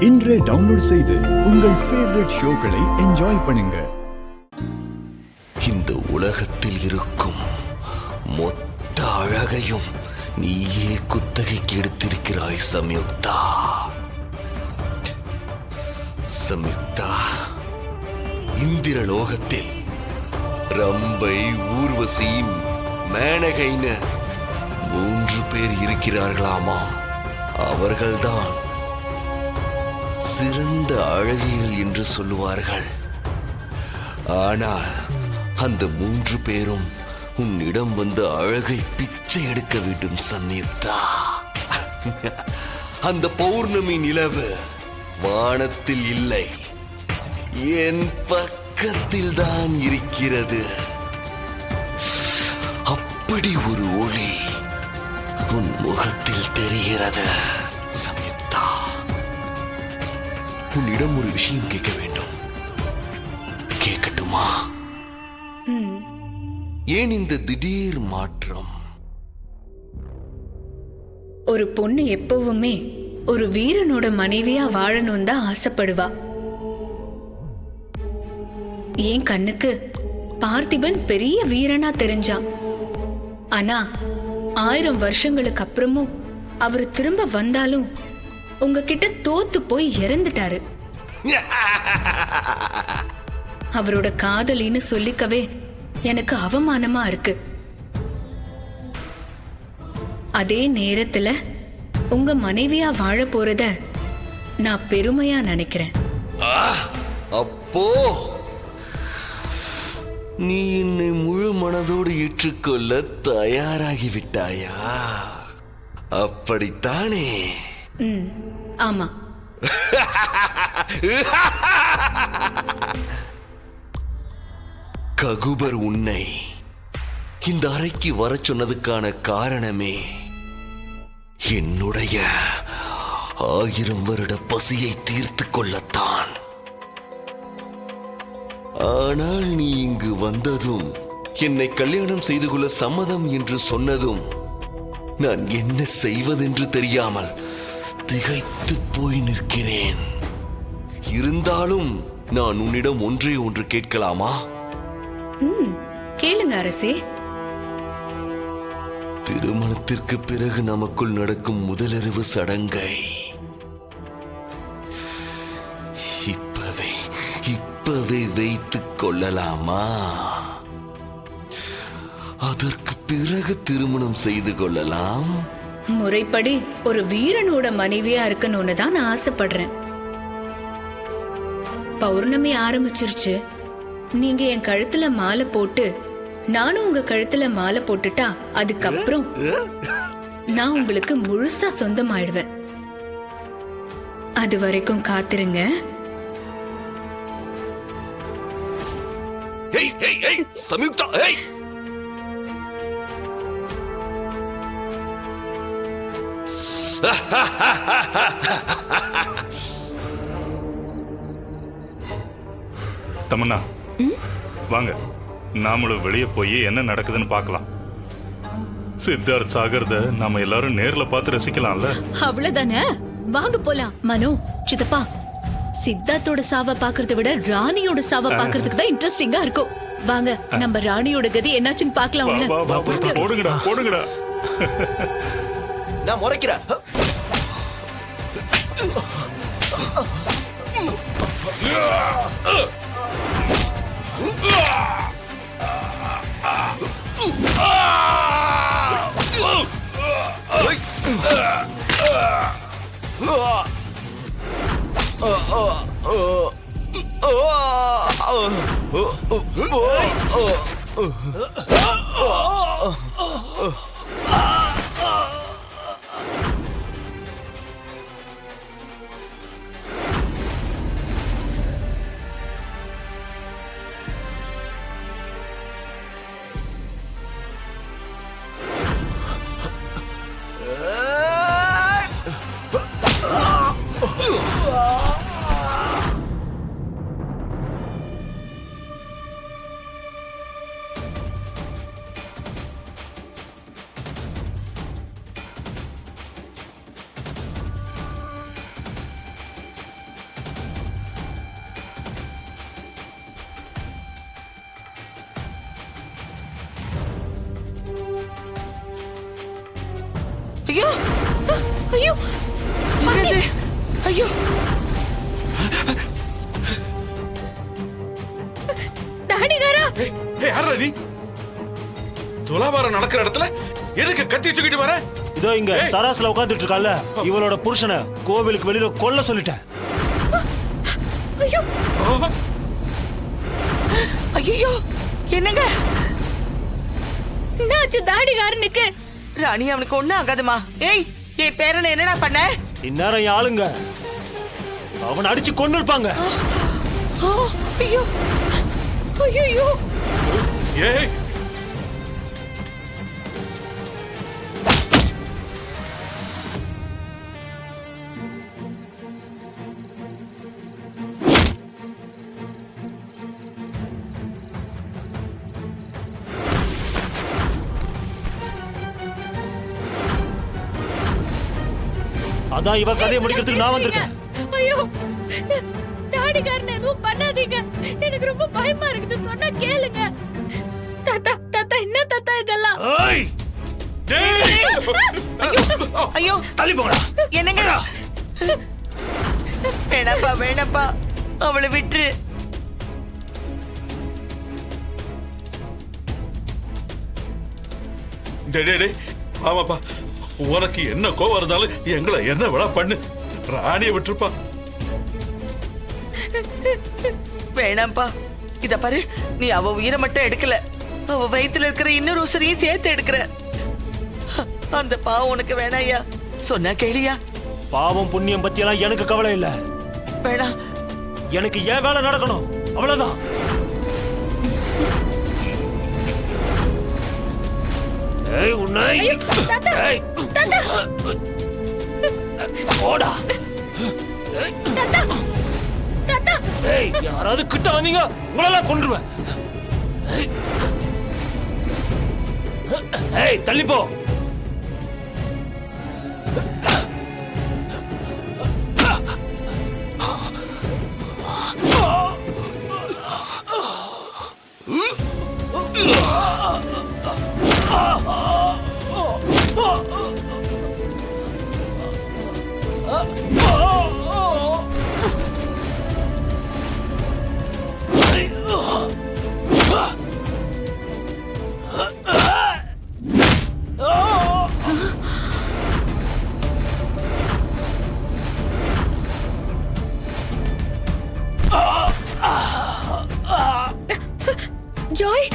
இன்றே டவுன்லோட் செய்து உங்கள் ஃபேவரட் ஷோக்களை என்ஜாய் பண்ணுங்க. இந்த உலகத்தில் இருக்கும் மொத்த அழகையும் நீயே குத்தகைக்கு எடுத்திருக்கிறாய் சம்யுக்தா. சம்யுக்தா, இந்திரலோகத்தில் ரம்பை, ஊர்வசி, மேனகைன்னு 3 பேர் இருக்கிறார்களாமா. அவர்கள்தான் சிறந்த அழகியல் என்று சொல்லுவார்கள். ஆனால் அந்த 3 பேரும் உன்னிடம் வந்து அழகை பிச்சை எடுக்க வேண்டும் சம்யுக்தா. அந்த பௌர்ணமி நிலவு வானத்தில் இல்லை, என் பக்கத்தில் தான் இருக்கிறது. அப்படி ஒரு ஒளி உன் முகத்தில் தெரிகிறது சம்யுக்தா. உன்னிடம் ஒரு விஷயம் கேட்க வேண்டும். கேட்கட்டுமா? ஏன் இந்த திடீர் மாற்றம்? ஒரு பொண்ணு எப்பவுமே ஒரு வீரனோட மனைவியா வாழணும் தான் ஆசைப்படுவா. என் கண்ணுக்கு பார்த்திபன் பெரிய வீரனா தெரிஞ்சான். ஆனா 1000 வருஷங்களுக்கு அப்புறமும் அவர் திரும்ப வந்தாலும் உங்ககிட்ட தோத்து போய் இறந்துட்டாரு. அவரோட காதலின்னு சொல்லிக்கவே எனக்கு அவமானமா இருக்கு. அதே நேரத்துல உங்க மனைவியா வாழ போறத நான் பெருமையா நினைக்கிறேன். அப்போ நீ என்னை முழு மனதோடு ஏற்றுக்கொள்ள தயாராகிவிட்டாயா? அப்படித்தானே? ஆமா. ககுபர் உன்னை இந்த அறைக்கு வர சொன்னதுக்கான காரணமே என்னுடைய 1000 வருட பசியை தீர்த்து கொள்ளத்தான். ஆனால் நீ இங்கு வந்ததும், என்னை கல்யாணம் செய்து கொள்ள சம்மதம் என்று சொன்னதும், நான் என்ன செய்வதென்று தெரியாமல் திகைத்து போய் நிற்கிறேன். இருந்தாலும் நான் உன்னிடம் ஒன்று கேட்கலாமா? கேளுங்க அரசே. திருமணத்திற்கு பிறகு நமக்குள் நடக்கும் முதலிரவு சடங்கை இப்பவே வைத்துக் கொள்ளலாமா? அதற்கு பிறகு திருமணம் செய்து கொள்ளலாம். முறைப்படி ஒரு வீரனோட மனைவியா இருக்கணும்னு தான் நான் ஆசைப்படுறேன். பௌர்ணமி ஆரம்பிச்சிருச்சு. நீங்க என் கழுத்துல மாலை போட்டு நானும் உங்க கழுத்துல மாலை போட்டுட்டா அதுக்கப்புறம் நான் உங்களுக்கு முழுசா சொந்தமாயிடுவேன். அது வரைக்கும் காத்திருங்க. சம்யுக்தா, தமன்னா, வாங்க, நாமளும் வெளியே போய் என்ன நடக்குதுன்னு பார்க்கலாம். சித்தார்த் சாகரத நாம எல்லாரும் நேர்ல பார்த்து ரசிக்கலாம்ல. அவ்வளவுதானே, வாங்க போலாம். மனோ, சித்தப்பா, சித்தார்த்தோட சாவ பாக்குறதை விட ராணியோட சாவ பாக்குறதுக்கு தான் இன்ட்ரெஸ்டிங்கா இருக்கும். வாங்க, நம்ம ராணியோட கதி என்னாச்சுன்னு பார்க்கலாம். போடுங்கடா போடுங்கடா. நான் முறைக்கிறேன். ஐயோ ஐயோ என்னது? ஐயோ தாடிகாரா யாரா நீ? துலாபாரம் நடக்கிற இடத்துல எதுக்கு கத்தி தூக்கிட்டு வர? இதோ இங்க ஏய். தராசுல உட்கார்ந்துட்டு இருக்கால இவளோட புருஷனை கோவிலுக்கு வெளியில கொல்ல சொல்லிட்டேன். ஐயோ ஐயோ என்னங்க என்னாச்சு தாடிகாரனுக்கு? ராணி அவனுக்கு ஒண்ணும் ஆகாதுமா. ஏய் என் பேரனை என்னடா பண்ண? இந்நேரம் என் ஆளுங்க அவனை அடிச்சு கொண்டு இருப்பாங்க. ஐயோ ஐயோ ஏய் அதான் இவ கதையை முடிக்கிறதுக்கு நான் வந்திருக்கேன். ஐயோ தாடிகாரன் எதுவும் பண்ணாதீங்க, எனக்கு ரொம்ப பயமா இருக்குது, சொன்னா கேளுங்க. தாத்தா தாத்தா என்ன தாத்தா இதெல்லாம்? ஏய் டேய் ஐயோ தள்ளி போங்கடா. என்னங்க? வேணாப்பா வேணாப்பா, அவளை விட்டுரு. டேய் டேய் டேய் ஆமாப்பா, உனக்கு என்ன கோவம் இருந்தாலும் எங்களை என்ன விட பண்ணு. ராணியை விட்டுருப்பா. வேணாம்ப்பா, இத பாரு, நீ அவ உயிரை மட்டும் எடுக்கல, அவ வயித்துல இருக்கிற இன்னொரு உசுரையும் சேர்த்து எடுக்கிற. அந்த பாவம் உனக்கு வேணாயா? சொன்னா கேளியா? பாவம் புண்ணியம் பத்தி எல்லாம் எனக்கு கவலை இல்ல. வேணாம். எனக்கு ஏன் வேலை நடக்கணும் அவ்வளவுதான். ஏய் உன்னை தாத்தா ஏய் தாத்தா ஓடா. தாத்தா தாத்தா ஏய் யாராவது கிட்ட வந்தீங்க உங்களெல்லாம் கொன்றுவேன். ஏய் தள்ளி போ. ஜாய்